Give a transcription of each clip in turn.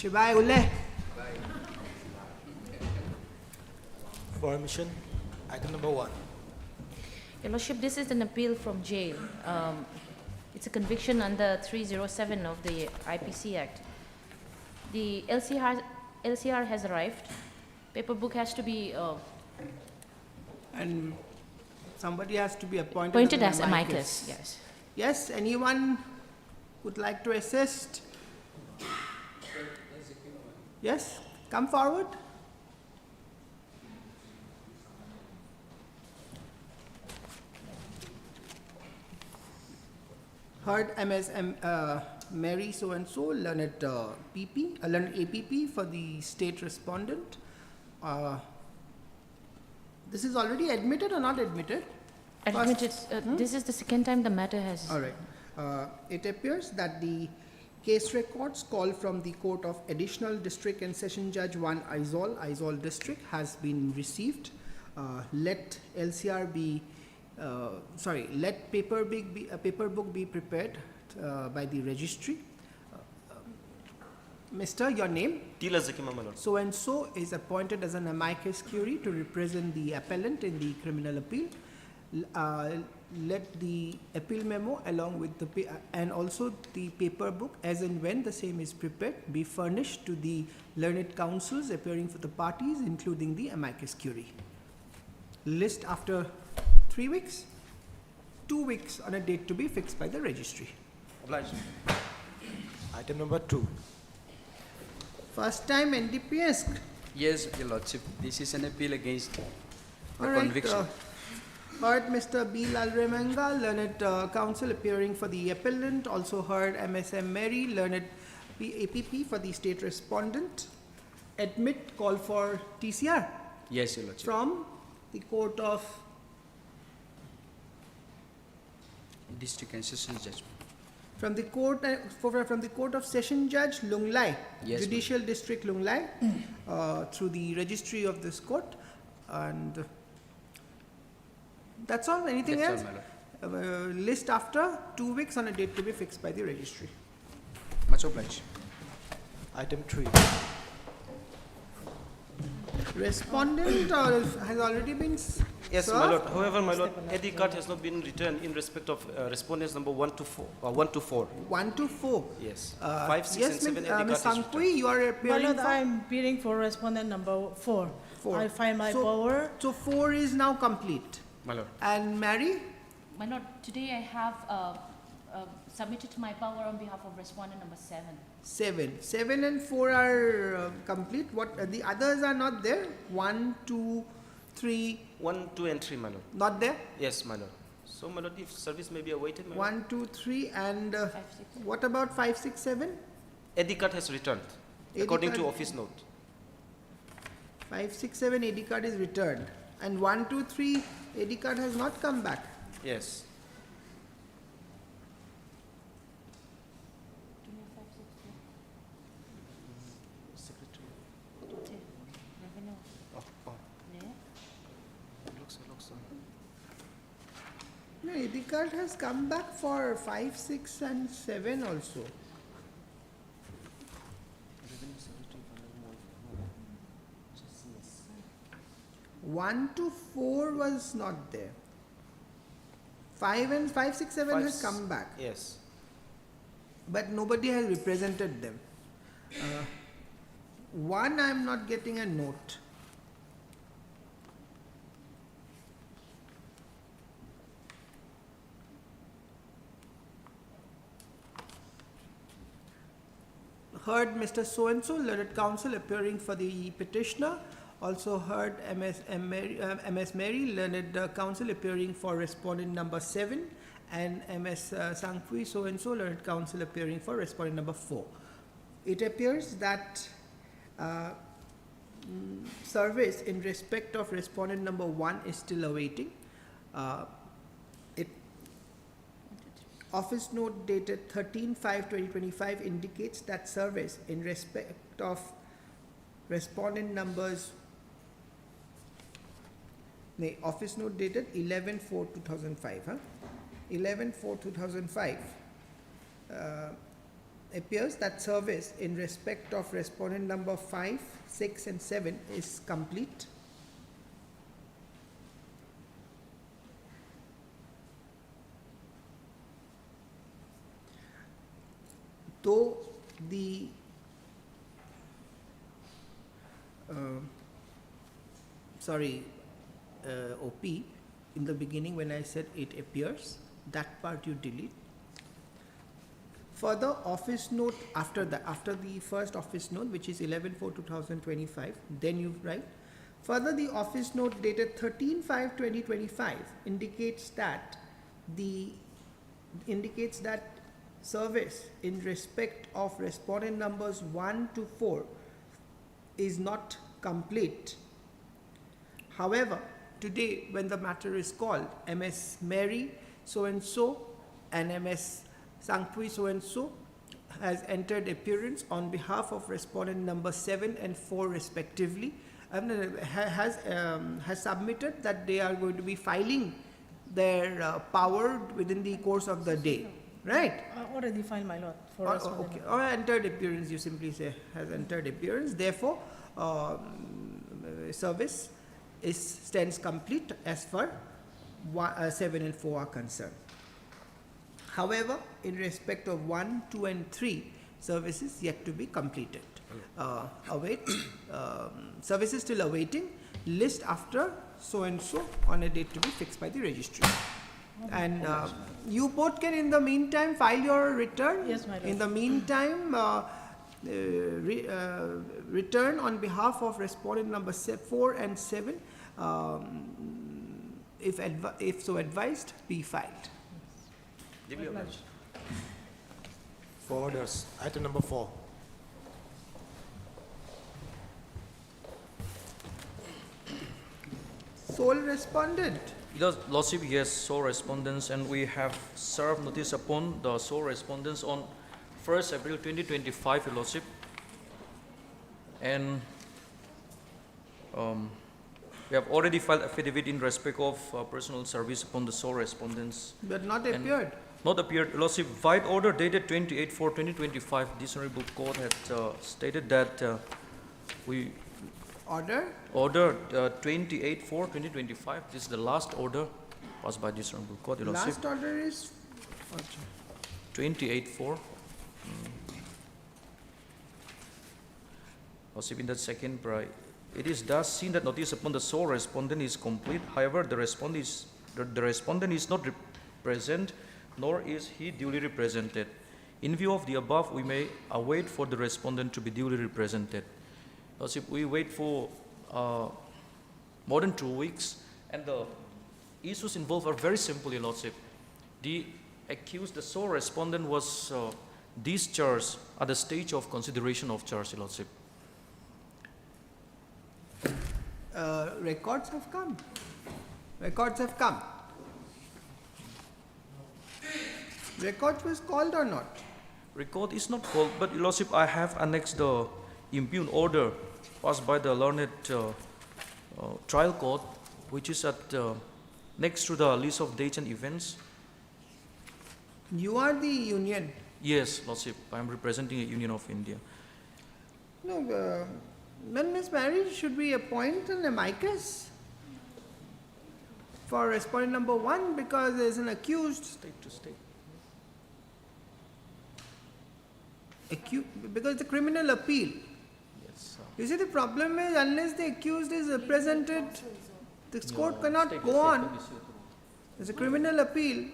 Shibai Ule. For admission, item number 1. Your Lordship, this is an appeal from jail. It's a conviction under 307 of the IPC Act. The LCR has arrived. Paper book has to be And somebody has to be appointed as an amicus. Yes. Yes, anyone would like to assist? Yes, come forward. Heard Mary so-and-so, learned learned APP for the state respondent. This is already admitted or not admitted? Admitted. This is the second time the matter has. All right. It appears that the case records call from the Court of Additional District and Session Judge 1 Aizawl District has been received. Let LCR be, let paper book be prepared by the registry. Mister, your name? Tila Zakima, my lord. So and so is appointed as an amicus curiae to represent the appellant in the criminal appeal. Let the appeal memo along with the and also the paper book as and when the same is prepared be furnished to the learned counsels appearing for the parties, including the amicus curiae. List after 3 weeks, 2 weeks on a date to be fixed by the registry. Obliged. Item number 2. First time NDPS. Yes, Your Lordship. This is an appeal against the All right, conviction. heard Mr. B. Lalremanga, learned counsel appearing for the appellant. Also heard MSM Mary, learned APP for the state respondent. Admit call for TCR Yes, Your Lordship. from the court of District and Sessions Judgment. from the court of session judge Lunglai, Yes, Judicial District Lunglai, through the registry of this court, and that's all. Anything That's else? all, my lord. List after 2 weeks on a date to be fixed by the registry. Much obliged. Item 3. Respondent has already been Yes, served? my lord. However, my lord, ID card has not been returned in respect of respondents number 1 to 4. 1 to 4. 1 to 4. Yes. 5, 6, Yes, and 7 Ms. ID Ms. card is returned. Sangpui, you are My appearing Lord, for I'm bidding for respondent number 4. 4. I find my So- power. So 4 is now complete. My lord. And Mary? My Lord, today I have submitted my power on behalf of respondent number 7. 7. 7 and 4 are complete. What the others are not there? 1, 2, 3, 1, 2, and 3, my lord. not there? Yes, my lord. So, my lord, if service may be awaited, my lord. 1, 2, 3, and 5, 6. what about 5, 6, 7? ID card has returned, ID according to card- office note. 5, 6, 7 AD card is returned. And 1, 2, 3 AD card has not come back. Yes. Secretary. Oh, oh. Looks. No, AD card has come back for 5, 6 and 7 also. Revenue Secretary, 1 to 4 was not there. 5 and 5, 6, 7 has come back, Yes. but nobody has represented them. 1, I am not getting a note. Heard Mr. So-and-so, learned counsel appearing for the petitioner. Also heard MS Mary, learned counsel appearing for respondent number 7, and MS Sangpui so-and-so, learned counsel appearing for respondent number 4. It appears that service in respect of respondent number 1 is still awaiting. Office note dated 13/5/2025 indicates that service in respect of respondent numbers. Office note dated 11/4/2005. 11/4/2005. appears that service in respect of respondent number 5, 6 and 7 is complete. Though the OP, in the beginning when I said it appears, that part you delete. Further office note after the first office note, which is 11/4/2025, then you write, further the office note dated 13/5/2025 indicates that service in respect of respondent numbers 1 to 4 is not complete. However, today when the matter is called, MS Mary so and so and MS Sangpui so and so has entered appearance on behalf of respondent number 7 and 4 respectively, and has submitted that they are going to be filing their power within the course of the day, right? I already filed, my lord, for respondent. Okay, or entered appearance, you simply say has entered appearance. Therefore, service stands complete as far 7 and 4 are concerned. However, in respect of 1, 2 and 3, service is yet to be completed. Service is still awaiting list after so and so on a date to be fixed by the registry. And you both can in the meantime file your return. Yes, my lord. In the meantime, return on behalf of respondent number 4 and 7, if so advised, be filed. Deeply obliged. For orders. Item number 4. Sole respondent. Lordship, yes, sole respondents, and we have served notice upon the sole respondents on 1st April 2025, Your Lordship. And we have already filed affidavit in respect of personal service upon the sole respondents. But not And- appeared. Not appeared, Your Lordship. Vide order dated 28/4/2025, this honorable court had stated that we Order. ordered 28/4/2025. This is the last order passed by this honorable court, Your Lordship. Last order is 28/4. Lordship, in that second part, it is thus seen that notice upon the sole respondent is complete. However, the respondent is not present, nor is he duly represented. In view of the above, we may await for the respondent to be duly represented. Lordship, we wait for more than 2 weeks, and the issues involved are very simple, Your Lordship. The accused, the sole respondent, was discharged at the stage of consideration of charge, Your Lordship. Records have come. Records have come. Records was called or not? Record is not called, but Your Lordship, I have annexed the impugned order passed by the learned trial court, which is at next to the list of dates and events. You are the union. Yes, Lordship, I am representing a Union of India. No, when Miss Mary, should we appoint an amicus for respondent number 1 because there is an accused? State to state. Because the criminal appeal. Yes. You see, the problem is unless the accused is represented, this court cannot go on. There's a criminal appeal.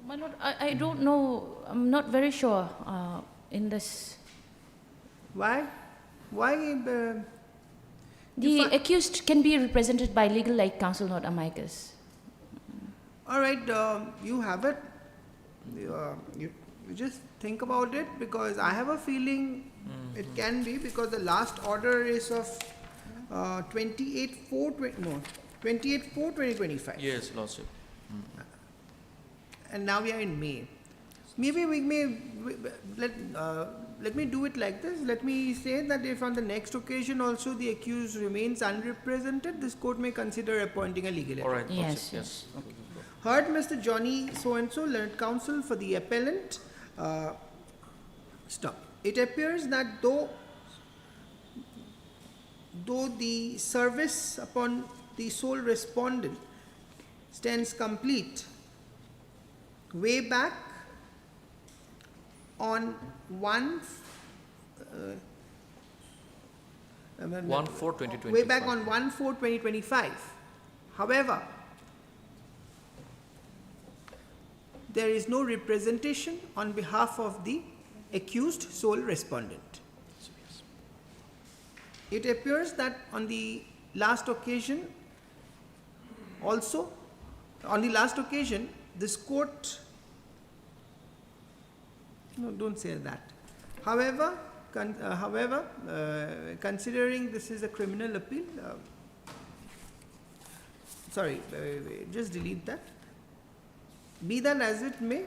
My lord, I don't know, I'm not very sure in this. Why? Why? The accused can be represented by legal aid counsel, not amicus. All right, you have it. You just think about it, because I have a feeling it can be, because the last order is of 28/4/2025. Yes, Lordship. And now we are in May. Maybe let me do it like this. Let me say that if on the next occasion also the accused remains unrepresented, this court may consider appointing a legal aid. All right, Lordship. Yes, Yes. Heard Mr. Johnny so-and-so, learned counsel for the appellant, Stop. It appears that though the service upon the sole respondent stands complete way back on 1/4/2025. way back on 1/4/2025. However, there is no representation on behalf of the accused sole respondent. It appears that on the last occasion also, this court, no, don't say that. However, considering this is a criminal appeal, just delete that. Be that as it may,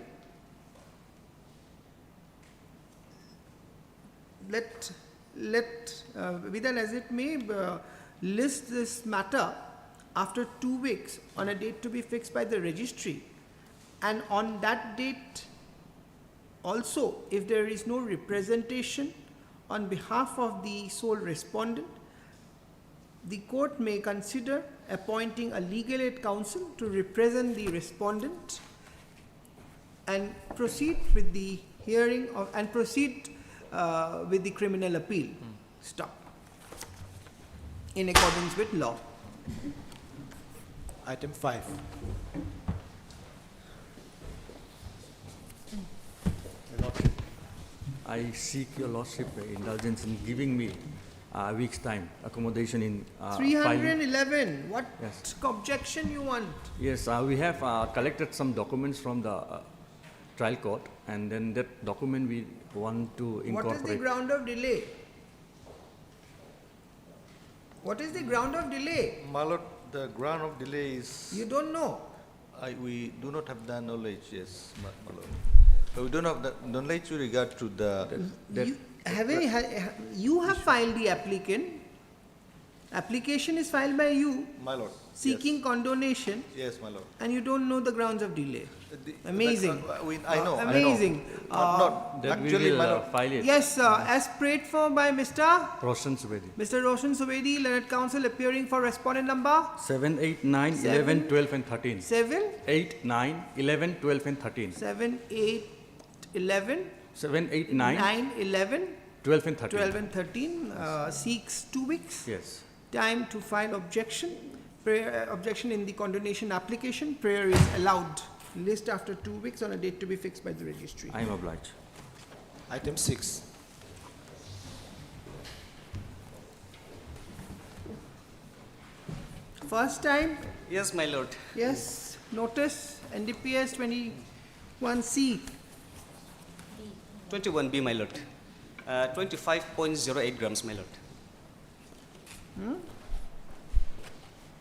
list this matter after 2 weeks on a date to be fixed by the registry, and on that date also, if there is no representation on behalf of the sole respondent, the court may consider appointing a legal aid counsel to represent the respondent and proceed with the hearing of, and proceed with the criminal appeal. Stop. In accordance with law. Item 5. Your Lordship. I seek your lordship indulgence in giving me a week's time accommodation in filing. 311, what Yes. objection you want? Yes, we have collected some documents from the trial court, and then that document we want to What is the incorporate. ground of delay? What is the ground of delay? My lord, the ground of delay is, You don't know. we do not have the knowledge, yes, my lord. We don't have the knowledge with regard to the, You have filed the application is filed by you my lord. seeking condonation, Yes, my lord. and you don't know the grounds of delay. The- Amazing. I know, I know. Amazing. Not, That we actually, will my lord. file it. Yes, as prayed for by Mr. Roshan Subedi. Mr. Roshan Subedi, Learned Counsel, appearing for respondent number 7, 8, 9, 11, 12 and 13. 7, 8, 9, 11, 12 and 13. 7, 8, 11, 7, 8, 9, 9, 11, 12 and 13. 12 and 13, seeks 2 weeks. Yes. Time to file objection. Prayer, objection in the condonation application. Prayer is allowed. List after 2 weeks on a date to be fixed by the registry. I am obliged. Item 6. First time, Yes, my lord. yes, notice NDPS 21C. 21B, my lord. 25.08 grams, my lord.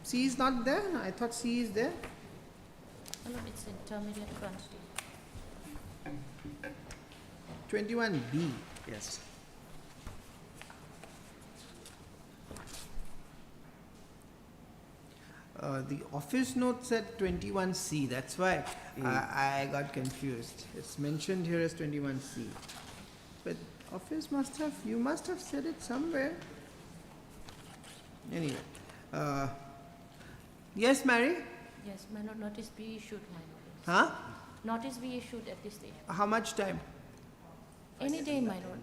C is not there? I thought C is there. My lord, it's intermediate quantity. 21B. Yes. The office note said 21C, that's why I got confused. It's mentioned here as 21C. But office must have, you must have said it somewhere. Anyway, yes, Mary? Yes, my lord, notice be issued, my lord. Huh? Notice be issued at this stage. How much time? Any day, my lord.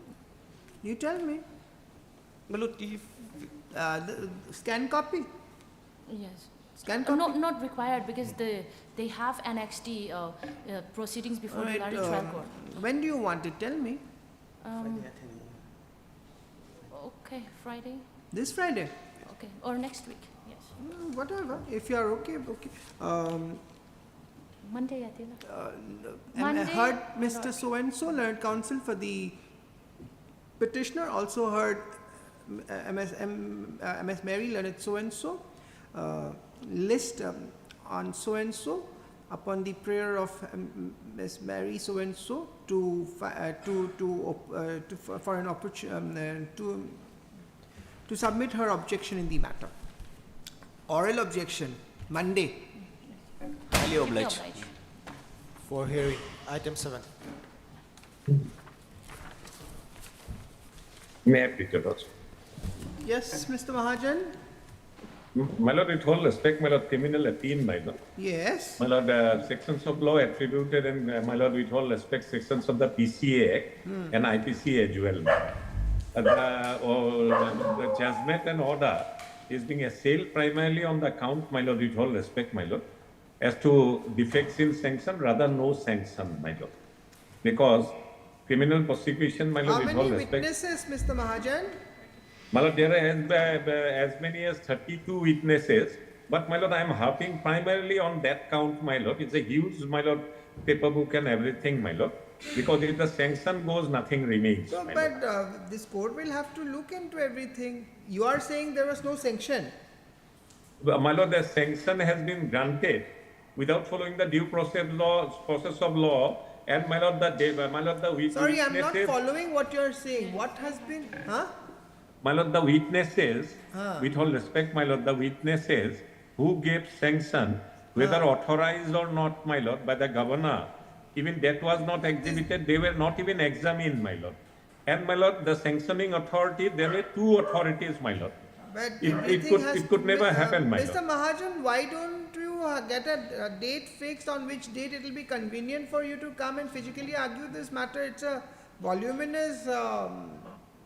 You tell me. My lord, if, The scan copy? Yes. Scan copy? Not required because they have annexed the proceedings before the Alright, trial court. when do you want it? Tell me. Okay, Friday, This Friday? okay, or next week, yes. Whatever, if you are okay, okay. Monday, I think. I Monday, heard my Mr. lord. So-and-so, learned counsel for the petitioner, also heard MS Mary, learned so-and-so, list on so-and-so upon the prayer of Ms. Mary so-and-so for an opportunity, to submit her objection in the matter. Oral objection, Monday. highly Strictly obliged. For hearing. Item 7. May I please, Your Lordship? Yes, Mr. Mahajan? My Lord, with all respect, my Lord, criminal appeal, my Lord. Yes. My Lord, sections of law attributed and my Lord, with all respect, sections of the PCA Act and IPC as well. The judgment and order is being assailed primarily on the account, my Lord, with all respect, my Lord, as to defects in sanction, rather no sanction, my Lord. Because criminal prosecution, my Lord, How with all many respect. witnesses, Mr. Mahajan? My Lord, there are as many as 32 witnesses, but my Lord, I am harping primarily on that count, my Lord. It's a huge, my Lord, paper book and everything, my Lord. Because if the sanction goes, nothing remains, So, my Lord. but this court will have to look into everything. You are saying there was no sanction. My Lord, the sanction has been granted without following the due process of law, and my Lord, the witnesses. Sorry, I'm not following what you're saying. What has been, huh? My Lord, the witnesses, Ah. with all respect, my Lord, the witnesses who gave sanction, whether authorized or not, my Lord, by the governor, even that was not exhibited, they were not even examined, my Lord. And my Lord, the sanctioning authority, there were two authorities, my Lord. But It everything has could to never be- happen, my Mr. Lord. Mahajan, why don't you get a date fixed on which date it will be convenient for you to come and physically argue this matter? It's a voluminous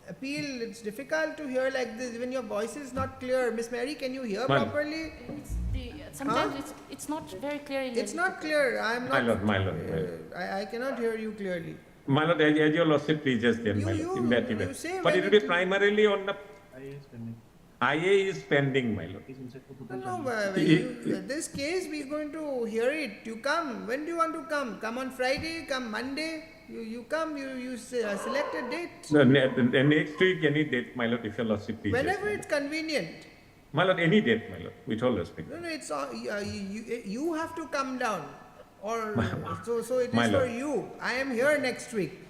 appeal. It's difficult to hear like this when your voice is not clear. Miss Mary, can you hear Ma'am. properly? Sometimes it's not very clear in the It's not clear. I'm My not. Lord, my Lord, my Lord. I cannot hear you clearly. My Lord, as your lordship pleases then, my You- Lord, in that you event. say But when it will be it- primarily on the. IA is pending, my Lord. No, this case we're going to hear it. You come. When do you want to come? Come on Friday? Come Monday? You come. You select a date. No, next week, any date, my Lord, if your lordship pleases. Whenever it's convenient. My Lord, any date, my Lord, with all respect. No, it's you have to come down, or so it My is for lord. you. I am here next week,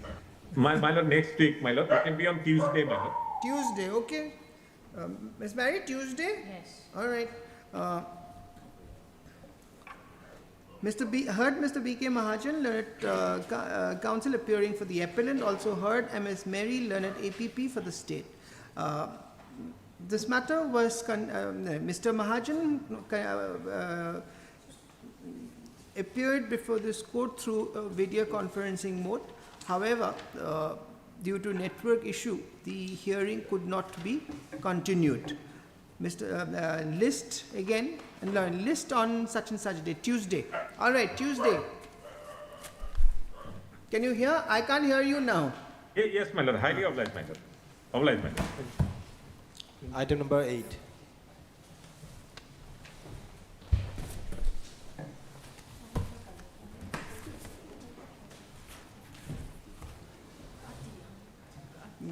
My Lord, next week, my Lord, it can be on Tuesday, my Lord. Tuesday. Okay, Miss Mary, Tuesday. Yes. All right. Heard Mr. B.K. Mahajan, learned counsel appearing for the appellant, also heard Ms. Mary, learned APP for the state. This matter was, Mr. Mahajan appeared before this court through a video conferencing mode. However, due to network issue, the hearing could not be continued. Mr. List again, and list on such and such day, Tuesday. All right, Tuesday. Can you hear? I can't hear you now. Yes, my Lord, highly obliged, my Lord. Obliged, my Lord. Item number 8.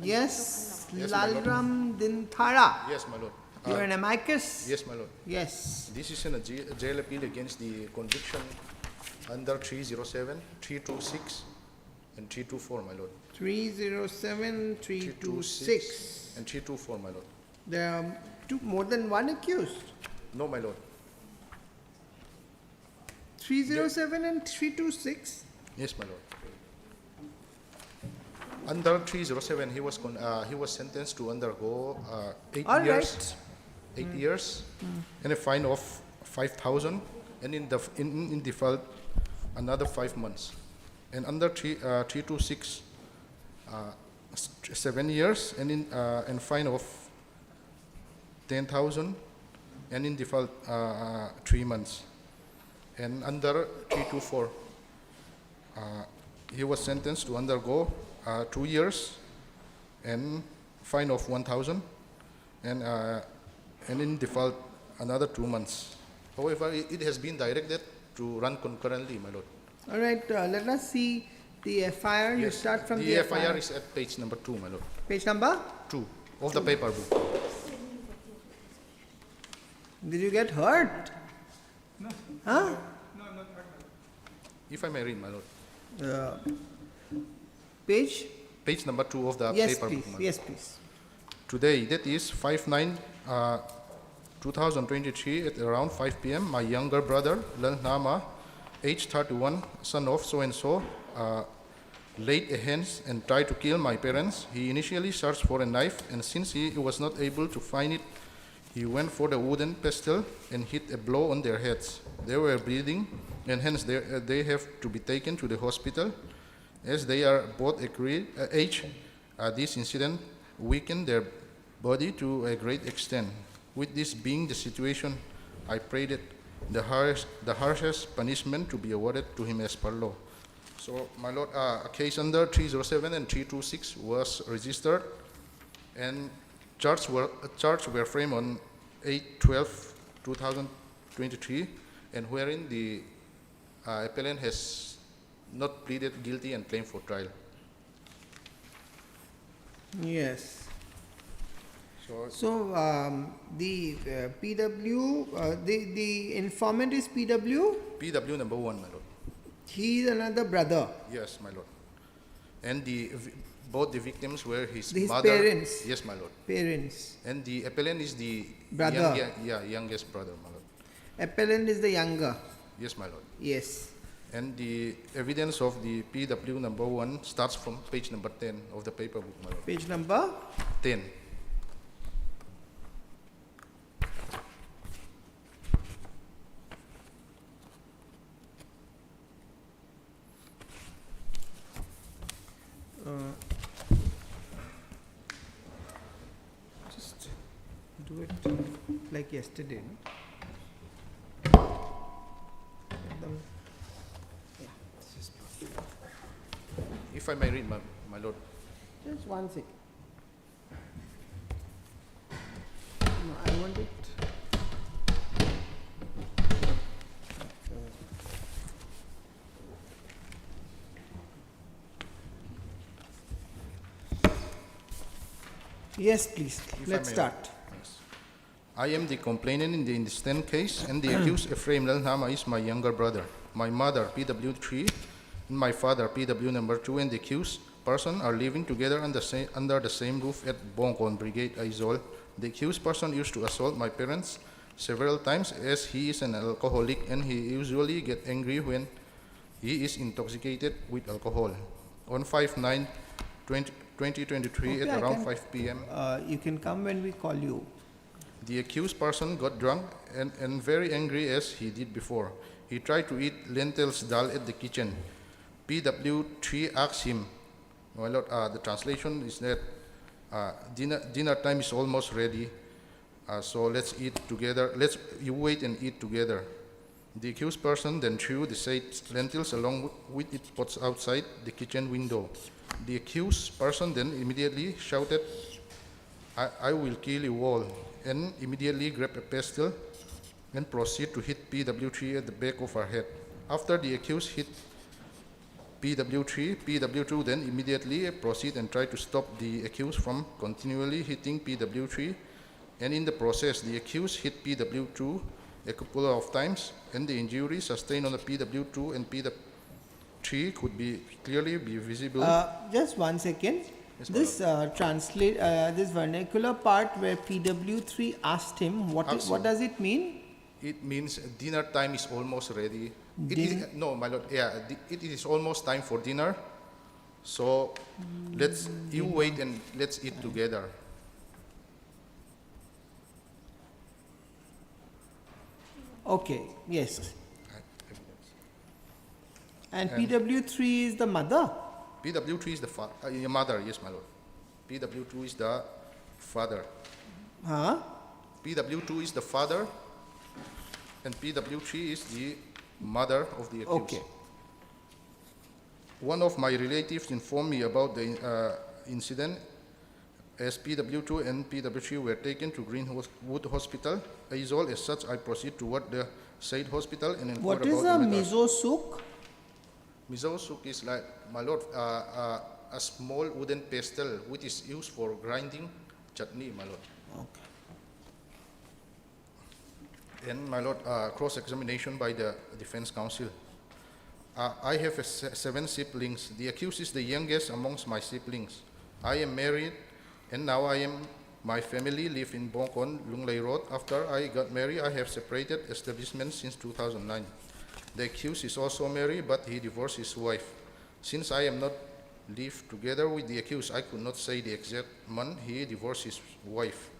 Yes, Yes, my lord. Lalram Dinthara. Yes, my lord. You are an amicus? Yes, my lord. Yes. This is a jail appeal against the conviction under 307, 326, and 324, my lord. 307, 326. And 324, my lord. There are more than one accused. No, my lord. 307 and 326. Yes, my lord. Under 307, he was sentenced to undergo 8 All years. right. 8 years and a fine of 5,000, and in default another 5 months. And under 326, 7 years and fine of 10,000, and in default 3 months. And under 324, he was sentenced to undergo 2 years and fine of 1,000, and in default another 2 months. However, it has been directed to run concurrently, my lord. All right, let us see the FIR. You Yes, start from the the FIR is at page number 2, my lord. Page number? 2 of the paper book. Did you get hurt? No. Huh? If I may read, my lord. Page? Page number 2 of the Yes, paper please. book, my lord. Yes, please. Today, that is 5/9/2023 at around 5 p.m., my younger brother, Lalnama, age 31, son of so-and-so, laid a hand and tried to kill my parents. He initially searched for a knife, and since he was not able to find it, he went for the wooden pestle and hit a blow on their heads. They were bleeding, and hence they have to be taken to the hospital. As they are both aged, this incident weakened their body to a great extent. With this being the situation, I pray that the harshest punishment to be awarded to him as per law. So, my lord, a case under 307 and 326 was registered, and charges were framed on 8/12/2023, and wherein the appellant has not pleaded guilty and claimed for trial. Yes. So, So, the PW, the informant is PW? PW number 1, my lord. He is another brother. Yes, my lord. And both the victims were his His mother. parents. Yes, my lord. Parents. And the appellant is the Brother. youngest brother, my lord. Appellant is the younger. Yes, my lord. Yes. And the evidence of the PW number 1 starts from page number 10 of the paper book, my lord. Page number? 10. Just do it like yesterday. No? Yeah, just If I may read, my lord. just one second. No, I want it. Yes, please. If I Let's may. start. Yes. I am the complainant in the instant case, and the accused Ephraim Lalnama is my younger brother. My mother, PW3, and my father, PW number 2, and the accused person are living together under the same roof at Bongkon Brigade, Aizol. The accused person used to assault my parents several times, as he is an alcoholic and he usually gets angry when he is intoxicated with alcohol. On 5/9/2023 Okay, at I around can- 5 p.m., You can come when we call you. the accused person got drunk and very angry as he did before. He tried to eat lentils dal at the kitchen. PW3 asked him, my lord, the translation is that dinner time is almost ready, so let's eat together. You wait and eat together. The accused person then threw the said lentils along with its pots outside the kitchen window. The accused person then immediately shouted, I will kill you all, and immediately grabbed a pestle and proceed to hit PW3 at the back of her head. After the accused hit PW3, PW2 then immediately proceed and try to stop the accused from continually hitting PW3, and in the process the accused hit PW2 a couple of times, and the injury sustained on the PW2 and PW3 could clearly be visible. Just one second. Yes, This this vernacular part where PW3 asked him, what does it mean? It means dinner time is almost ready. No, my lord. Yeah, it is almost time for dinner. So you wait and let's eat together. Okay, yes. And PW3 is the mother? PW3 is the mother, yes, my lord. PW2 is the father. Huh? PW2 is the father, and PW3 is the mother of the accused. Okay. One of my relatives informed me about the incident, as PW2 and PW3 were taken to Greenwood Hospital. Aizol, as such, I proceed toward the said hospital and inquire What is about a the matter. miso soup? Miso soup is like, my lord, a small wooden pestle which is used for grinding chutney, my lord. Okay. And my lord, cross-examination by the defense counsel. I have 7 siblings. The accused is the youngest amongst my siblings. I am married, and now my family live in Bongkon, Lunglei Road. After I got married, I have separated establishment since 2009. The accused is also married, but he divorced his wife. Since I am not lived together with the accused. I could not say the exact month he divorced his wife.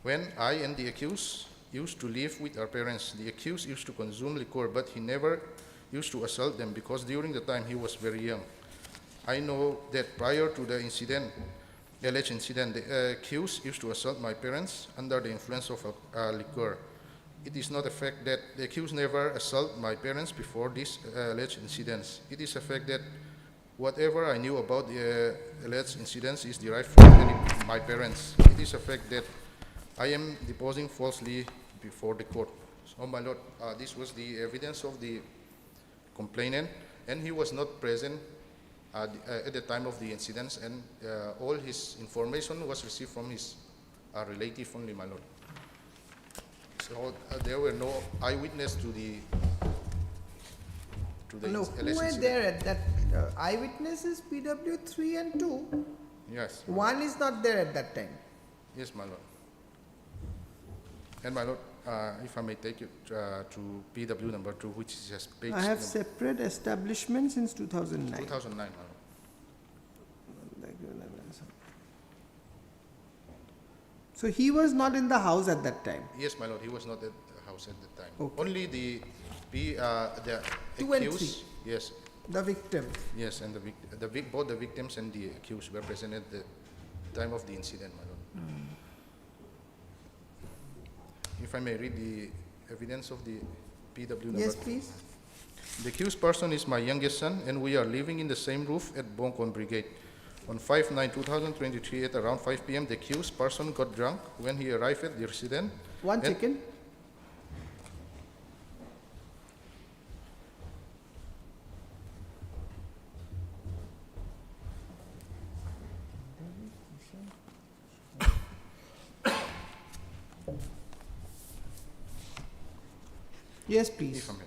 When I and the accused used to live with our parents, the accused used to consume liquor, but he never used to assault them because during the time he was very young. I know that prior to the incident, alleged incident, the accused used to assault my parents under the influence of liquor. It is not a fact that the accused never assaulted my parents before these alleged incidents. It is a fact that whatever I knew about the alleged incidents is derived from my parents. It is a fact that I am deposing falsely before the court. So, my lord, this was the evidence of the complainant, and he was not present at the time of the incidents, and all his information was received from his relative only, my lord. So there were no eyewitness to the No, alleged who were incident. there at that, eyewitnesses, PW 3 and 2? Yes. One is not there at that time. Yes, my lord. And my lord, if I may take you to PW number 2, which is just page I have number separate establishment since 2009. 2009, my lord. So he was not in the house at that time. Yes, my lord, he was not at the house at the time. Okay. Only the 2 and accused, yes, The victim. yes, and both the victims and the accused were present at the time of the incident, my lord. If I may read the evidence of the PW number. Yes, please. The accused person is my youngest son, and we are living in the same roof at Bongkon Brigade. On 5/9/2023 at around 5 p.m., the accused person got drunk when he arrived at the residence. One and- second. Yes, please. If I may.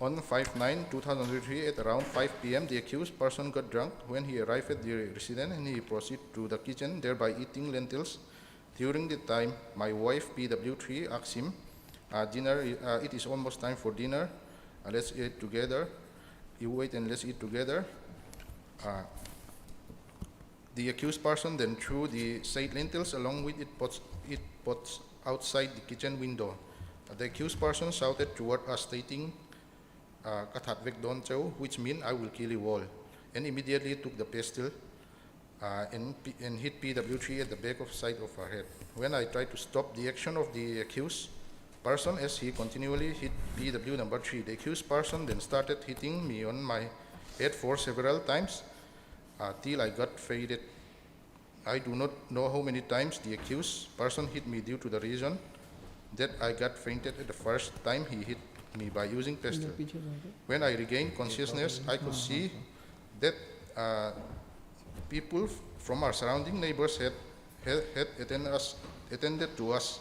On 5/9/2023 at around 5 p.m., the accused person got drunk when he arrived at the residence, and he proceeded to the kitchen, thereby eating lentils. During the time, my wife, PW3, asked him, it is almost time for dinner, let's eat together. You wait and let's eat together. The accused person then threw the said lentils along with it pots outside the kitchen window. The accused person shouted toward us, stating, "Kathat vek don chau," which means "I will kill you all," and immediately took the pistol and hit PW3 at the back of side of her head. When I tried to stop the action of the accused person as he continually hit PW number 3, the accused person then started hitting me on my head for several times till I got fainted. I do not know how many times the accused person hit me due to the reason that I got fainted at the first time he hit me by using pistol. When I regained consciousness, I could see that people from our surrounding neighbors had attended to us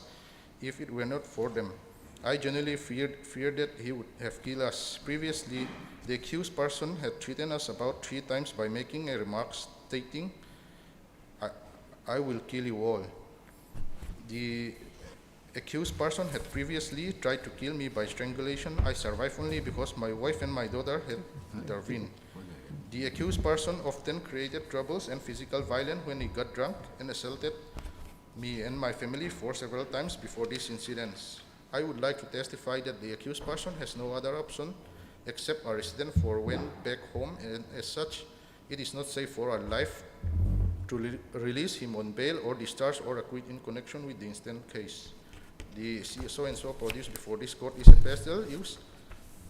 if it were not for them. I genuinely feared that he would have killed us. Previously, the accused person had threatened us about 3 times by making a remark stating, I will kill you all. The accused person had previously tried to kill me by strangulation. I survived only because my wife and my daughter had intervened. The accused person often created troubles and physical violence when he got drunk and assaulted me and my family for several times before these incidents. I would like to testify that the accused person has no other option except a resident for when back home, and as such, it is not safe for our life to release him on bail or discharge or acquit in connection with the incident case. The so-and-so produced before this court is a pistol used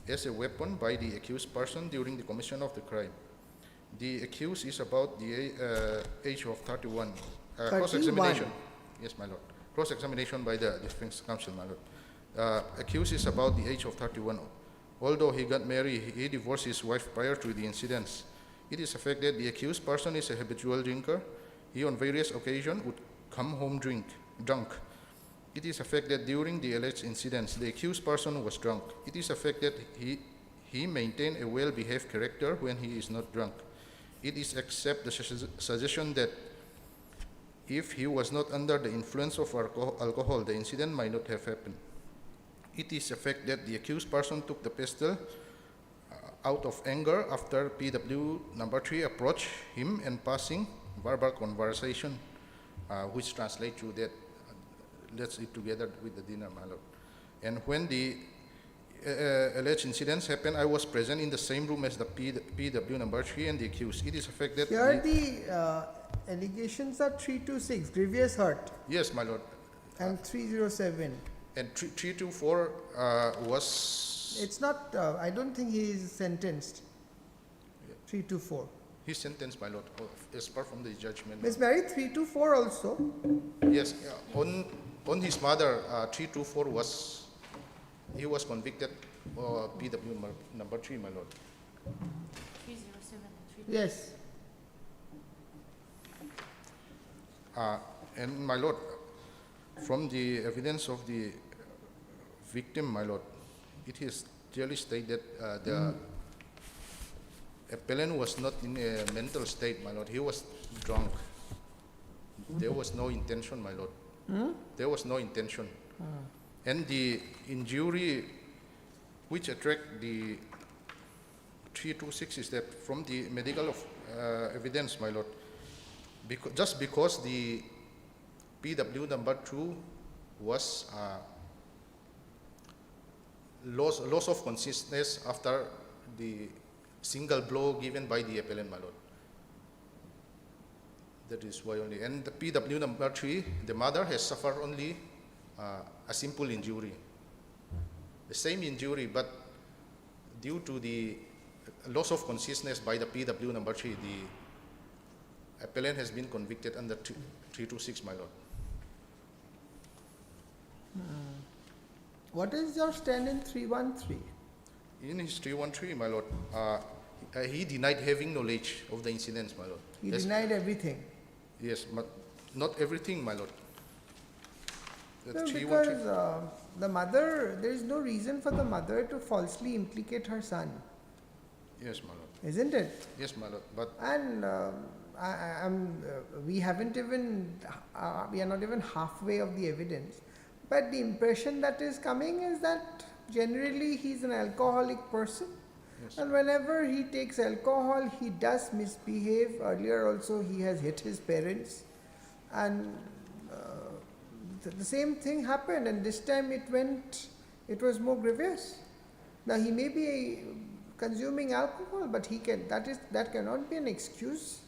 as a weapon by the accused person during the commission of the crime. The accused is about the age of 31. Cross-examination. Yes, my lord. Cross-examination by the defense counsel, my lord. Accused is about the age of 31. Although he got married, he divorced his wife prior to the incidents. It is a fact that the accused person is a habitual drinker. He on various occasions would come home drunk. It is a fact that during the alleged incidents, the accused person was drunk. It is a fact that he maintained a well-behaved character when he is not drunk. It is accept the suggestion that if he was not under the influence of alcohol, the incident might not have happened. It is a fact that the accused person took the pistol out of anger after PW number 3 approached him and passing verbal conversation, which translates to that, let's eat together with the dinner, my lord. And when the alleged incidents happened, I was present in the same room as the PW number 3 and the accused. It is a fact that... Here the allegations are 326, grievous hurt, Yes, my lord. and 307. And 324 was... It's not, I don't think he is sentenced. 324. His sentence, my lord, as per from the judgment. Ms. Mary, 324 also. Yes, on his mother, 324 was, he was convicted, PW number 3, my lord. 307 and Yes. And my lord, from the evidence of the victim, my lord, it is clearly stated the appellant was not in a mental state, my lord. He was drunk. There was no intention, my lord. There was no intention. And the injury which attract the 326 is that from the medical evidence, my lord, just because the PW number 2 was loss of consciousness after the single blow given by the appellant, my lord. That is why only. And the PW number 3, the mother has suffered only a simple injury. The same injury, but due to the loss of consciousness by the PW number 3, the appellant has been convicted under 326, my lord. What is your stand in 313? In his 313, my lord, he denied having knowledge of the incidents, my lord. He Yes. denied everything. Yes, but not everything, my lord. The No, 313 because the mother, there is no reason for the mother to falsely implicate her son, Yes, my lord. isn't it? Yes, my lord. But And we haven't even, we are not even halfway of the evidence. But the impression that is coming is that generally he's an alcoholic person. yes, And whenever he takes alcohol, he does misbehave. Earlier also he has hit his parents. And the same thing happened, and this time it was more grievous. Now he may be consuming alcohol, but that cannot be an excuse.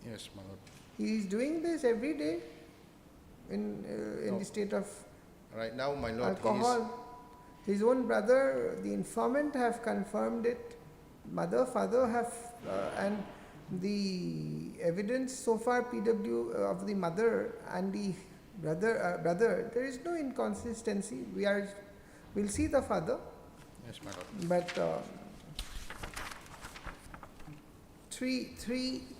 yes, my lord. He is doing this every day in No. the state of Right now, my lord, alcohol. His own brother, the informant, have confirmed it. Mother, father have, and the evidence so far, PW of the mother and the brother, there is no inconsistency. We'll see the father, yes, my lord. but three.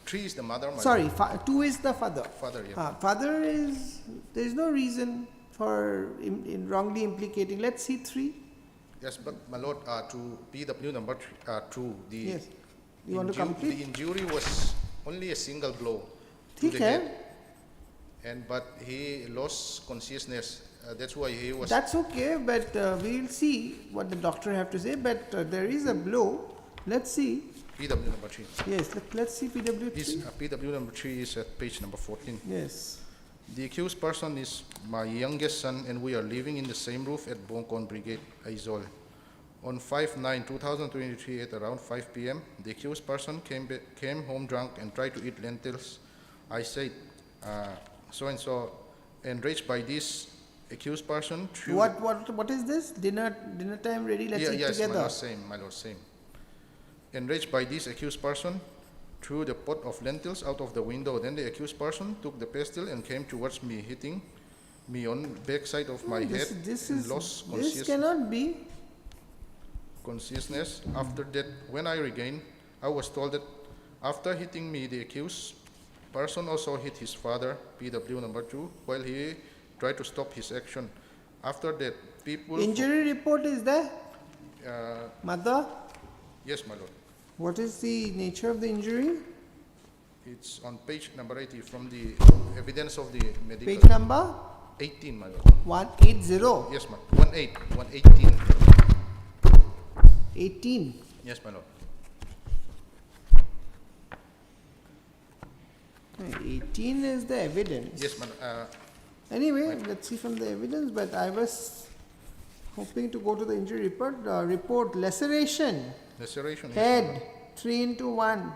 3 is the mother, my Sorry, lord. 2 is the father. Father, yeah. Father is, there is no reason for in wrongly implicating. Let's see 3. Yes, but my lord, to PW number 2, the Yes. You want to the complete? injury was only a single blow to the Okay. head, but he lost consciousness. That's why he was. That's okay, but we'll see what the doctor have to say. But there is a blow. Let's see. PW number 3. Yes, let's see PW3. His PW number 3 is at page number 14. Yes. The accused person is my youngest son, and we are living in the same roof at Bongkon Brigade, Aizol. On 5/9/2023 at around 5 p.m., the accused person came home drunk and tried to eat lentils. I said, so-and-so, enraged by this accused person, threw... What is this? Dinner time ready? Let's eat yes, together. my lord, same. Enraged by this accused person, threw the pot of lentils out of the window. Then the accused person took the pestle and came towards me, hitting me on backside of my head and lost This cannot be. consciousness. After that, when I regained, I was told that after hitting me, the accused person also hit his father, PW number 2, while he tried to stop his action. After that, people... Injury report is there? Mother, Yes, my lord. what is the nature of the injury? It's on page number 80 from the evidence of the medical... Page number 18, my lord. 180. Yes, ma'am. 118. 18. Yes, my lord. 18 is the evidence. Yes, my lord. Anyway, let's see from the evidence, but I was hoping to go to the injury report. Report laceration, Laceration. Yes, my lord. head, 3 into 1.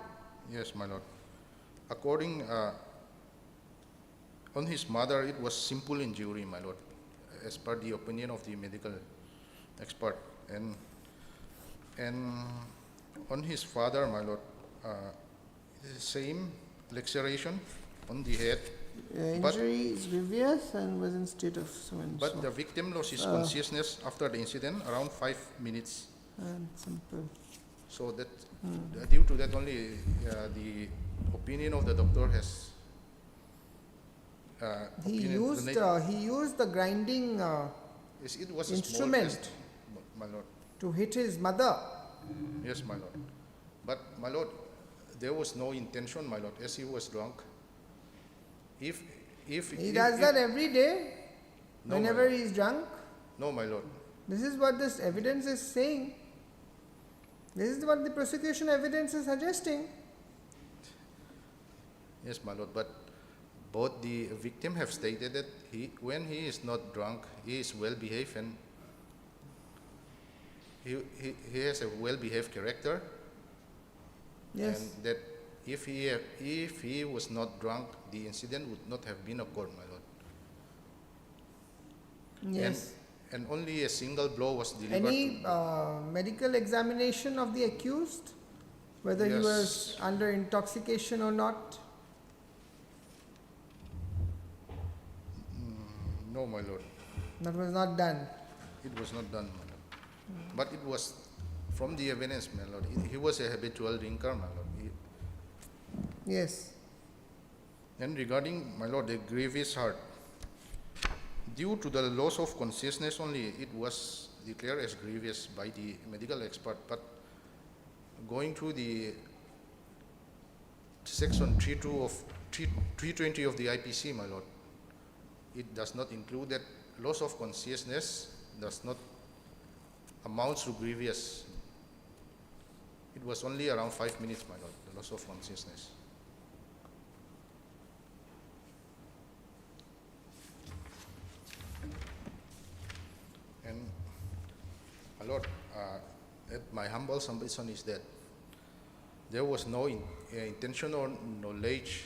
Yes, my lord. According on his mother, it was simple injury, my lord, as per the opinion of the medical expert. And on his father, my lord, it is the same laceration on the head. But- Injury is grievous and was in state of so and But so. the victim lost his consciousness after the incident around 5 minutes. And simple. So that due to that only, the opinion of the doctor has. He opinion- used the grinding Yes, it was a small instrument. test, my lord. to hit his mother. Yes, my lord. But my lord, there was no intention, my lord, as he was drunk. If He does that every day, No, whenever my he is drunk. No, my lord. This is what this evidence is saying. This is what the prosecution evidence is suggesting. Yes, my lord. But both the victim have stated that when he is not drunk, he is well behaved and he has a well behaved character. Yes. And that if he was not drunk, the incident would not have been occurred, my lord. Yes. And only a single blow was delivered. Any medical examination of the accused, whether he was Yes. under intoxication or not? No, my lord. That was not done. It was not done, my lord. But it was from the evidence, my lord. He was a habitual drinker, my lord. Yes. And regarding, my lord, the grievous hurt, due to the loss of consciousness only, it was declared as grievous by the medical expert. But going through the section 320 of the IPC, my lord, it does not include that loss of consciousness does not amount to grievous. It was only around 5 minutes, my lord, the loss of consciousness. And, my lord, my humble submission is that there was no intention or knowledge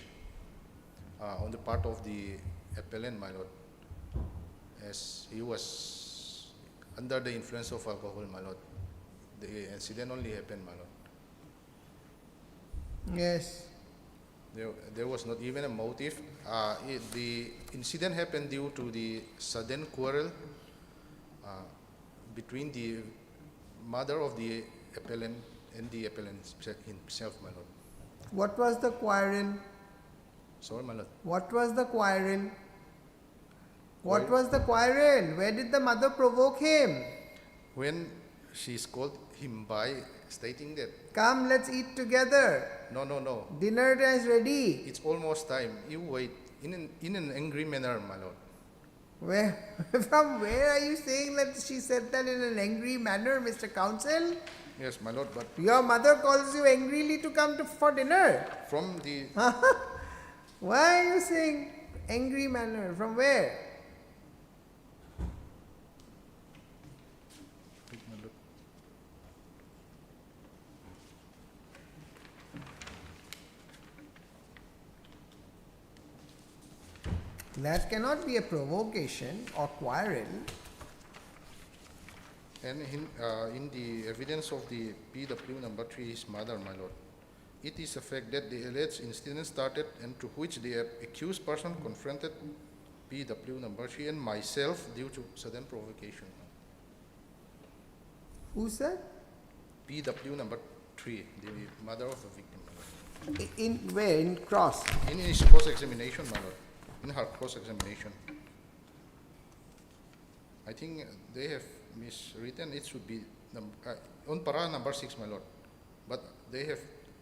on the part of the appellant, my lord, as he was under the influence of alcohol, my lord. The incident only happened, my lord. Yes. There was not even a motive. The incident happened due to the sudden quarrel between the mother of the appellant and the appellant himself, my lord. What was the quarrel? Sorry, my lord. What was the quarrel? What Why- was the quarrel? Where did the mother provoke him? When she called him by stating that, Come, let's eat together. no, Dinner is ready. it's almost time. You wait in an angry manner, my lord. From where are you saying that she said that in an angry manner, Mr. Counsel? Yes, my lord, but Your mother calls you angrily to come for dinner. from the Why are you saying angry manner? From where? That cannot be a provocation or quarrel. And in the evidence of the PW number 3, his mother, my lord, it is a fact that the alleged incident started and to which the accused person confronted PW number 3 and myself due to sudden provocation. Who said? PW number 3, the mother of the victim, my lord. In where? In cross. In his cross-examination, my lord, in her cross-examination. I think they have miswritten, it should be on para number 6, my lord, but they have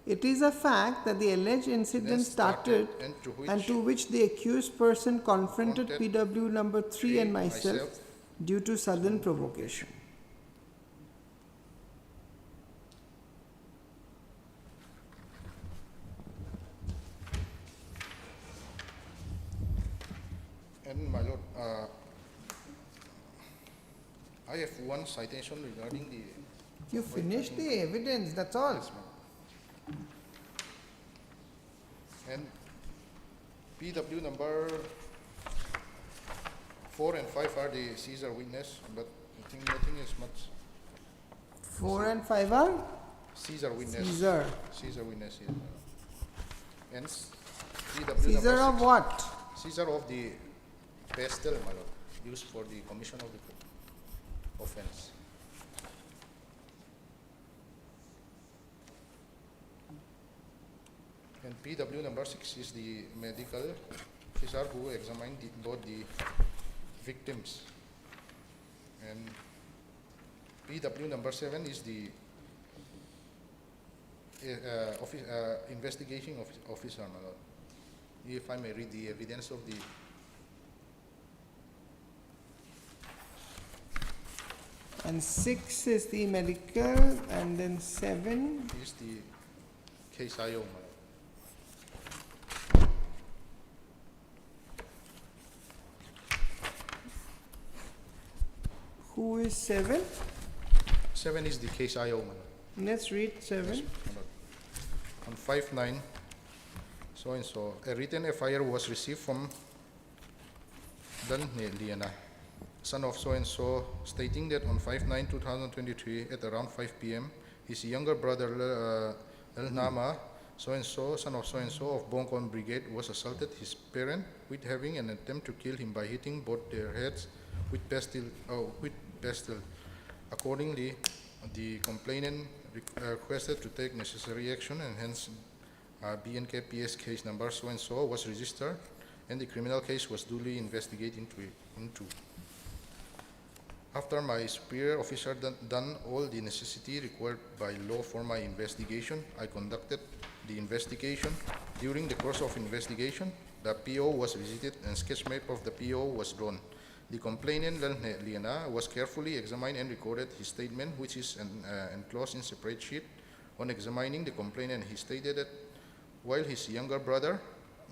It is a fact that the alleged incident started and to which the accused person confronted PW number 3 and myself due to sudden provocation. And my lord, I have one citation regarding the. You finished the evidence, that's all. Yes, ma'am. And PW number 4 and 5 are the Caesar witness, but I think nothing is much. 4 and 5 are? Caesar witness. Caesar Witness, yes. And PW Caesar number of 6. what? Caesar of the pestle, my lord, used for the commission of the offense. And PW number 6 is the medical officer who examined both the victims. And PW number 7 is the investigation officer, my lord. If I may read the evidence of the And 6 is the medical, and then 7. is the case IO, my lord. Who is 7? 7 is the case IO, my lord. Let's read 7. Yes, my lord. On 5/9, so and so, a written FIR was received from Dan Liana, son of so and so, stating that on 5/9/2023 at around 5 p.m., his younger brother Nama, so and so, son of of Bongkon Brigade, was assaulted his parent with having an attempt to kill him by hitting both their heads with pestle. Accordingly, the complainant requested to take necessary action, and hence BNKPS case number so and so was registered, and the criminal case was duly investigated into. After my superior officer done all the necessity required by law for my investigation, I conducted the investigation. During the course of investigation, the PO was visited and sketch map of the PO was drawn. The complainant, Liana, was carefully examined and recorded his statement, which is enclosed in separate sheet. On examining the complainant, he stated that while his younger brother,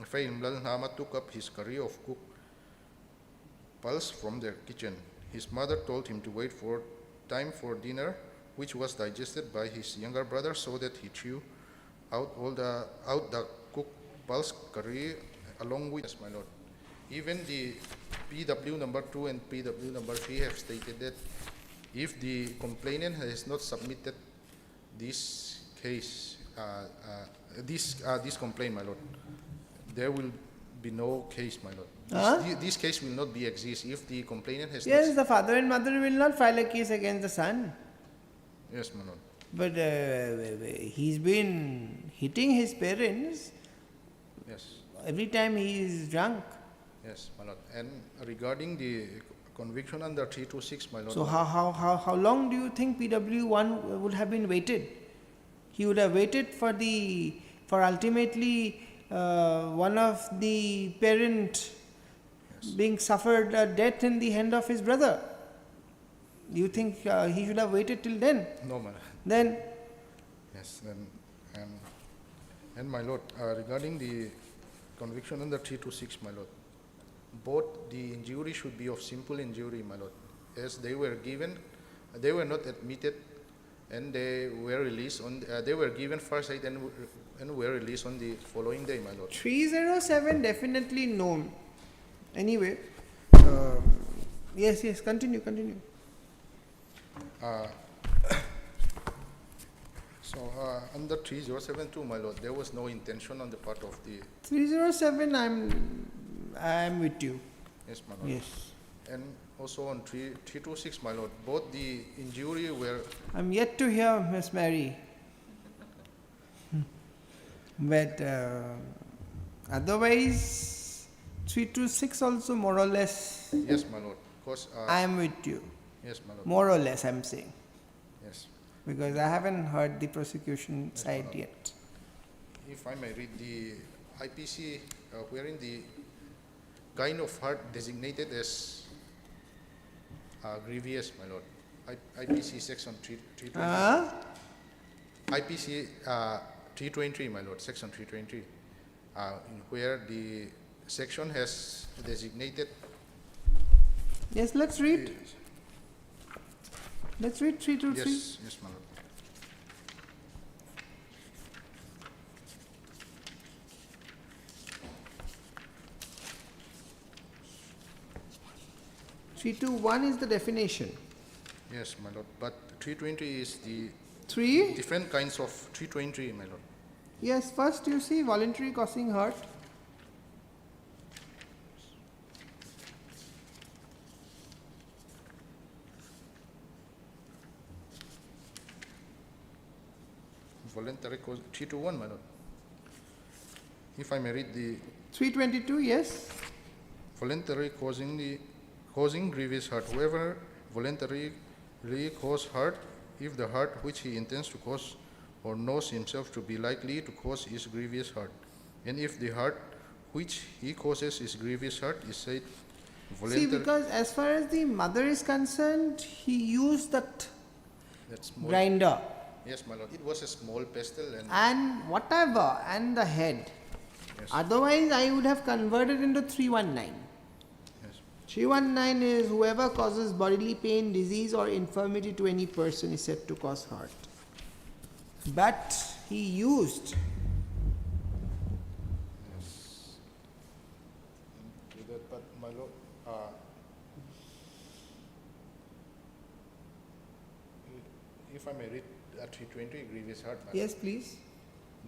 Faye Nama, took up his career of cook pulse from their kitchen, his mother told him to wait for time for dinner, which was digested by his younger brother, so that he chew out the cook pulse curry along with, yes, my lord. Even the PW number 2 and PW number 3 have stated that if the complainant has not submitted this case, this complaint, my lord, there will be no case, my lord. This case will not be exist if the complainant has Yes, not. the father and mother will not file a case against the son. Yes, my lord. But he's been hitting his parents Yes, every time he is drunk. yes, my lord. And regarding the conviction under 326, my lord. So how long do you think PW1 would have been waited? He would have waited for ultimately one of the parent being suffered a death in the hand of his brother. Do you think he should have waited till then? No, my lord. Then Yes, and my lord, regarding the conviction under 326, my lord, both the injury should be of simple injury, my lord, as they were not admitted, and they were released on, they were given first aid and were released on the following day, my lord. 307 definitely known. Anyway, yes, continue. So under 3072, my lord, there was no intention on the part of the, 307, I am with you. yes, my lord. Yes. And also on 326, my lord, both the injury were, I'm yet to hear Miss Mary. But otherwise, 326 also more or less, yes, my lord, because, I am with you. yes, my lord, More or less, I'm saying. yes. Because I haven't heard the prosecution side yet. If I may read the IPC, wherein the kind of hurt designated as grievous, my lord. IPC section 323. IPC 323, my lord, section 323, in where the section has designated Yes, let's read. Let's read 323. Yes, yes, my lord. Three two one is the definition. Yes, my lord. But 320 is the 3? different kinds of 320, my lord. Yes, first you see voluntary causing hurt. Voluntary cause 321, my lord. If I may read the 322, yes. voluntary causing grievous hurt. Whoever voluntarily cause hurt, if the hurt which he intends to cause or knows himself to be likely to cause is grievous hurt, and if the hurt which he causes is grievous hurt, is said See, voluntary. because as far as the mother is concerned, he used that That's small. grinder Yes, my lord. It was a small pestle and and whatever and the head. yes, Otherwise, I would have converted into 319. yes. 319 is whoever causes bodily pain, disease, or infirmity to any person is said to cause hurt. But he used. Yes. Into that, but my lord, if I may read 320 grievous hurt, my lord. Yes, please.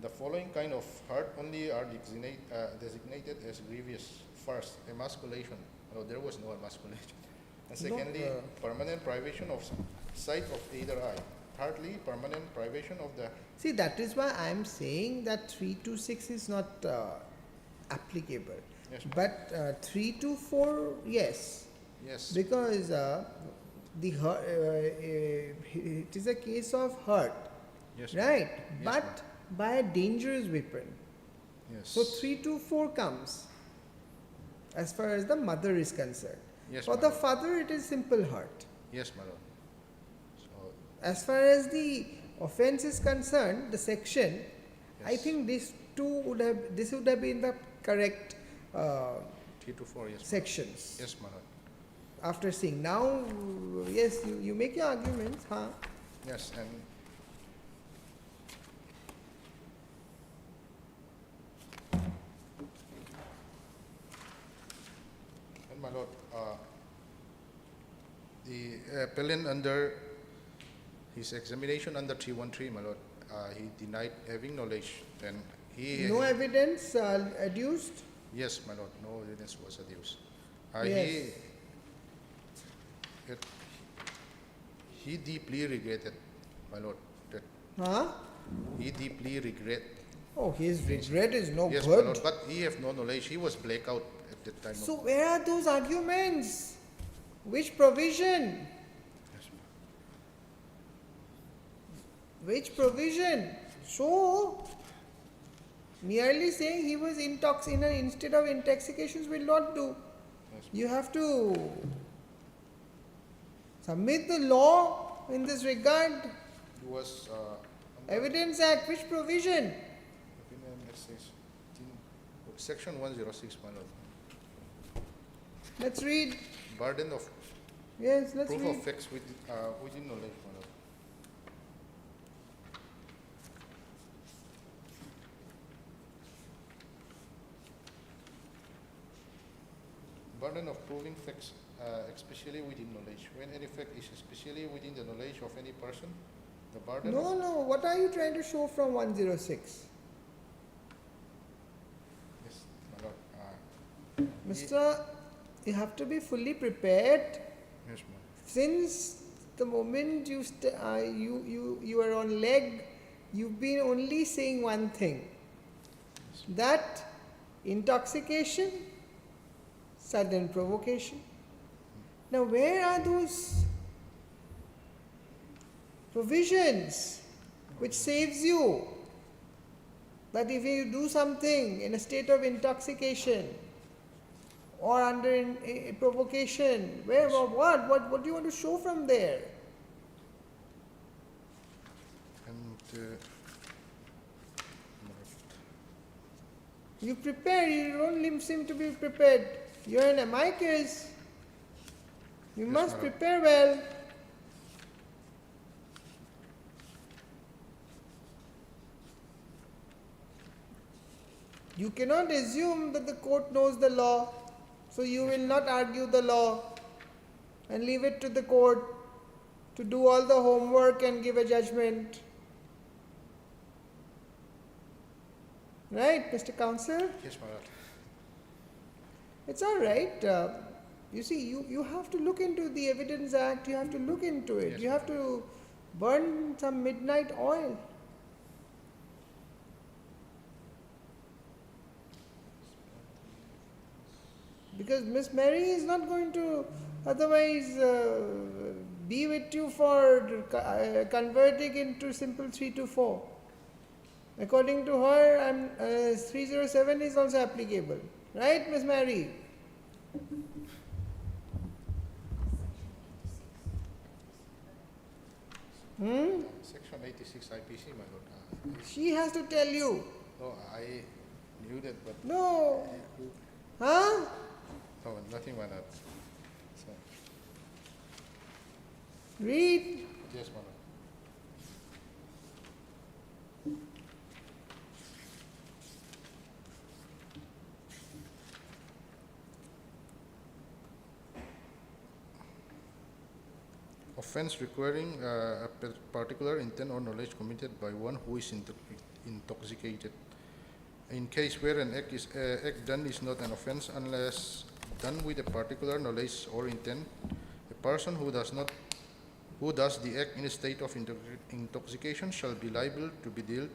The following kind of hurt only are designated as grievous. First, emasculation. No, there was no emasculation. And No, secondly, permanent privation of sight of either eye. Thirdly, permanent privation of the. See, that is why I am saying that 326 is not applicable. Yes, But 324, yes. yes, Because it is a case of hurt, yes, right? Yes, But by a dangerous weapon. yes. So 324 comes as far as the mother is concerned. Yes, For my the lord. father, it is simple hurt. Yes, my lord. So, As far as the offense is concerned, the section, I yes. think this would have been the correct 324, yes. sections. Yes, my lord. After seeing now, yes, you make your arguments, huh? Yes, and my lord, the appellant under his examination under 313, my lord, he denied having knowledge, and he No evidence adduced. yes, my lord, no evidence was adduced. Yes. He deeply regretted, my lord, that Huh? he deeply regret. Oh, his regret is no Yes, my good. lord, but he have no knowledge. He was blackout at that time. So where are those arguments? Which provision? Yes, Which provision? So, merely saying he was instead of intoxications will not do. yes, You have to submit the law in this regard. it was Evidence Act, which provision? Section 106, my lord. Let's read. Burden of Yes, let's proof read. of facts within knowledge, my lord. Burden of proving facts, especially within knowledge. When any fact is especially within the knowledge of any person, the burden No, of, no. What are you trying to show from 106? yes, my lord. Mr. You have to be fully prepared Yes, ma'am. since the moment you are on leg, you've been only saying one thing, that intoxication, sudden provocation. Now where are those provisions which saves you, that if you do something in a state of intoxication or under provocation, where, what do you want to show from there? And You prepare, you don't seem to be prepared. You're an amicus. You Yes, must madam. prepare well. You cannot assume that the court knows the law, so you will not argue the law and leave it to the court to do all the homework and give a judgment. Right, Mr. Counsel? Yes, my lord. It's all right. You see, you have to look into the Evidence Act, you have to look into it. Yes, You have to burn some midnight oil. Because Miss Mary is not going to otherwise be with you for converting into simple 324. According to her, 307 is also applicable. Right, Miss Mary? Section 86 IPC, my lord. She has to tell you. No, I knew that, but No. Huh? no, nothing, my lord. So, Read. yes, my lord. Offense requiring a particular intent or knowledge committed by one who is intoxicated. In case where an act done is not an offense unless done with a particular knowledge or intent, a person who does the act in a state of intoxication shall be liable to be dealt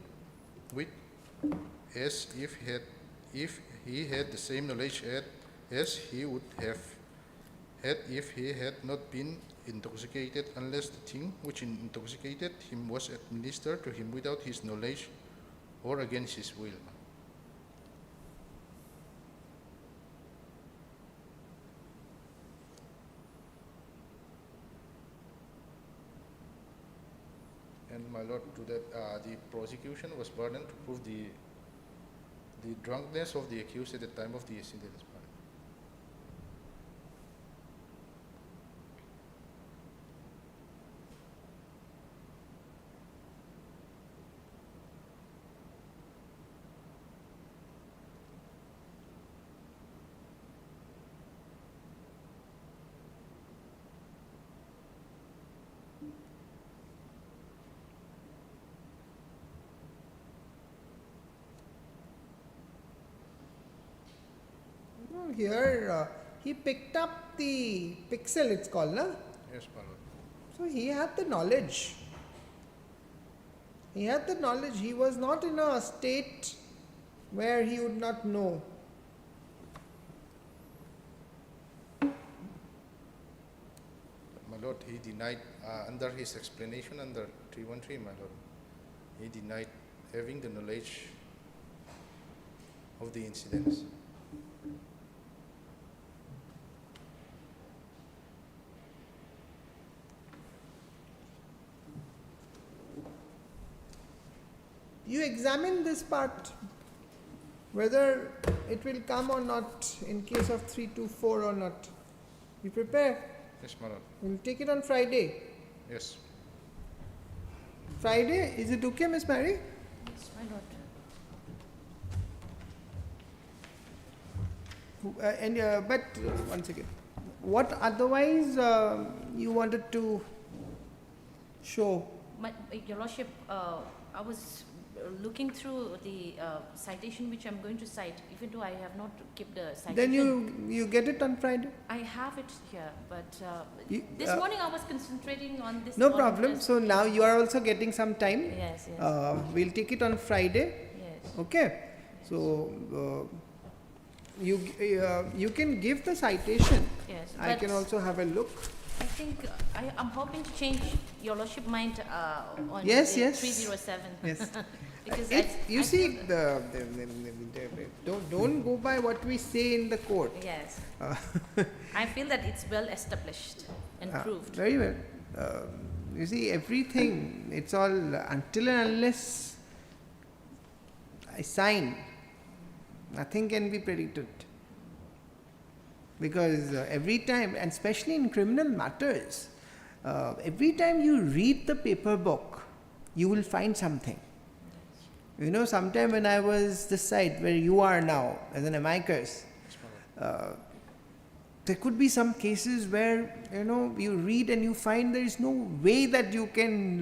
with as if he had the same knowledge as he would have had if he had not been intoxicated, unless the thing which intoxicated him was administered to him without his knowledge or against his will. And my lord, to that the prosecution was burdened to prove the drunkenness of the accused at the time of the incident. Here, he picked up the pixel, it's called, na? Yes, my lord. So he had the knowledge. He had the knowledge. He was not in a state where he would not know. My lord, he denied, under his explanation under 313, my lord, he denied having the knowledge of the incidents. You examine this part, whether it will come or not in case of 324 or not. You prepare. Yes, my lord. We'll take it on Friday. Yes. Friday, is it okay, Miss Mary? Yes, my lord. But one second. What otherwise you wanted to show? Your Lordship, I was looking through the citation which I'm going to cite, even though I have not kept the citation. Then you get it on Friday? I have it here, but this uh, morning I was concentrating on this. No one problem. just- So now you are also getting some time. Yes, yes, We'll take it on Friday. yes. Okay. So you can give the citation. Yes, I but can also have a look. I think I'm hoping to change Your Lordship mind on Yes, the yes. 307. Yes. Because You I see, feel don't go by what we say in the court. yes, Uh, I feel that it's well established and proved. Very well. You see, everything, it's all until and unless I sign, nothing can be predicted. Because every time, and especially in criminal matters, every time you read the paper book, you will find something. You know, sometime when I was this side where you are now as an amicus, there could be some cases where, you know, you read and you find there is no way that you can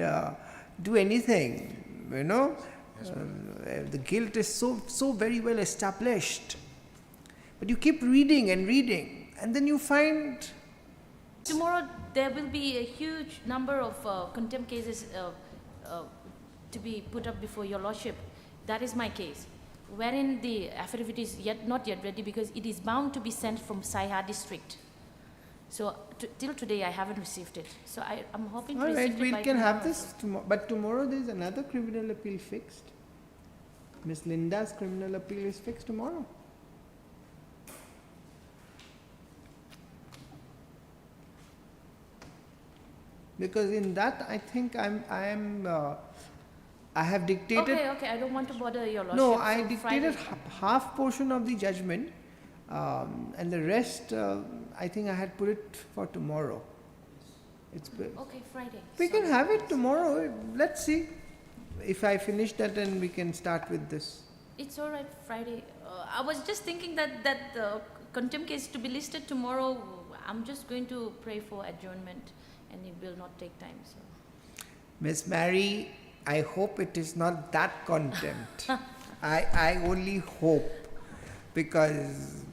do anything, you know. The guilt is so very well established. But you keep reading and reading, and then you find... Tomorrow there will be a huge number of contempt cases to be put up before your lordship. That is my case, wherein the affidavit is not yet ready because it is bound to be sent from Saiha district. So till today I haven't received it. So I'm hoping to All receive right, it we by can have tomorrow. this tomorrow. But tomorrow there is another criminal appeal fixed. Miss Linda's criminal appeal is fixed tomorrow. Because in that, I think I have dictated. Okay, I don't want to bother your lordship. No, I So dictated Friday. half portion of the judgment, and the rest, I think I had put it for tomorrow. Okay, Friday. We can Sorry. have it tomorrow. Let's see if I finish that, and we can start with this. It's all right, Friday. I was just thinking that the contempt case to be listed tomorrow. I'm just going to pray for adjournment, and it will not take time. So. Miss Mary, I hope it is not that contempt. I only hope, because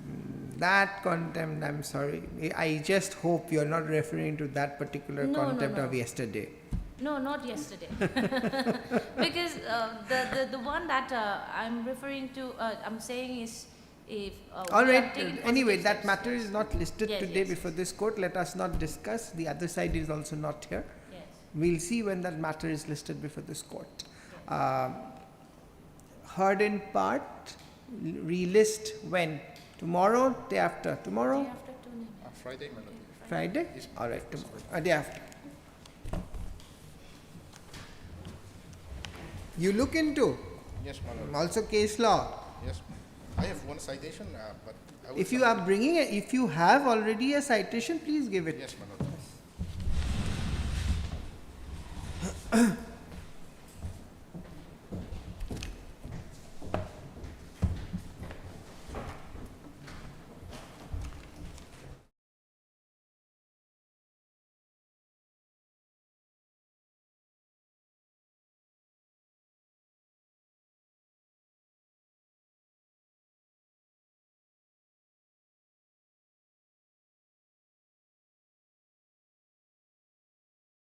that contempt, I'm sorry. I just hope you're not referring to that particular No, contempt no. of yesterday. No, not yesterday. Because the one that I'm referring to, I'm saying is if. All we right, have taken anyway, positive that steps. matter is not listed Yes, today yes. before this court. Let us not discuss. The other side is also not here. Yes. We'll see when that matter is listed before this court. Heard in part, relist when? Tomorrow, day after? Tomorrow? Day after tuning. Friday, my lord. Friday? All right, tomorrow. Day after. You look into Yes, my lord. also case law. Yes. I have one citation, but I will If you are bringing, if you have already a citation, please give it. Yes, my lord.